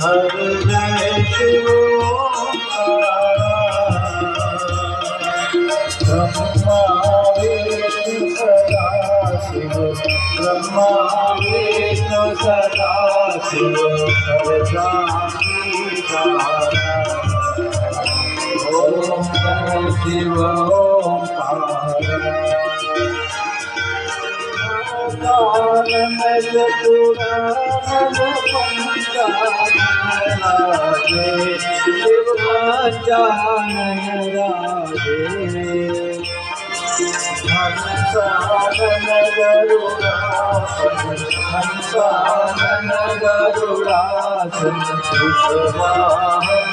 हर जय शिव ब्रह्मा विष्णु सदा शिव, ब्रह्मा विष्णु सदा शिव, ओम जय शिव ओंकार शिव पंचानन राधे, हंसानन गरुड़ासन वृषवाहन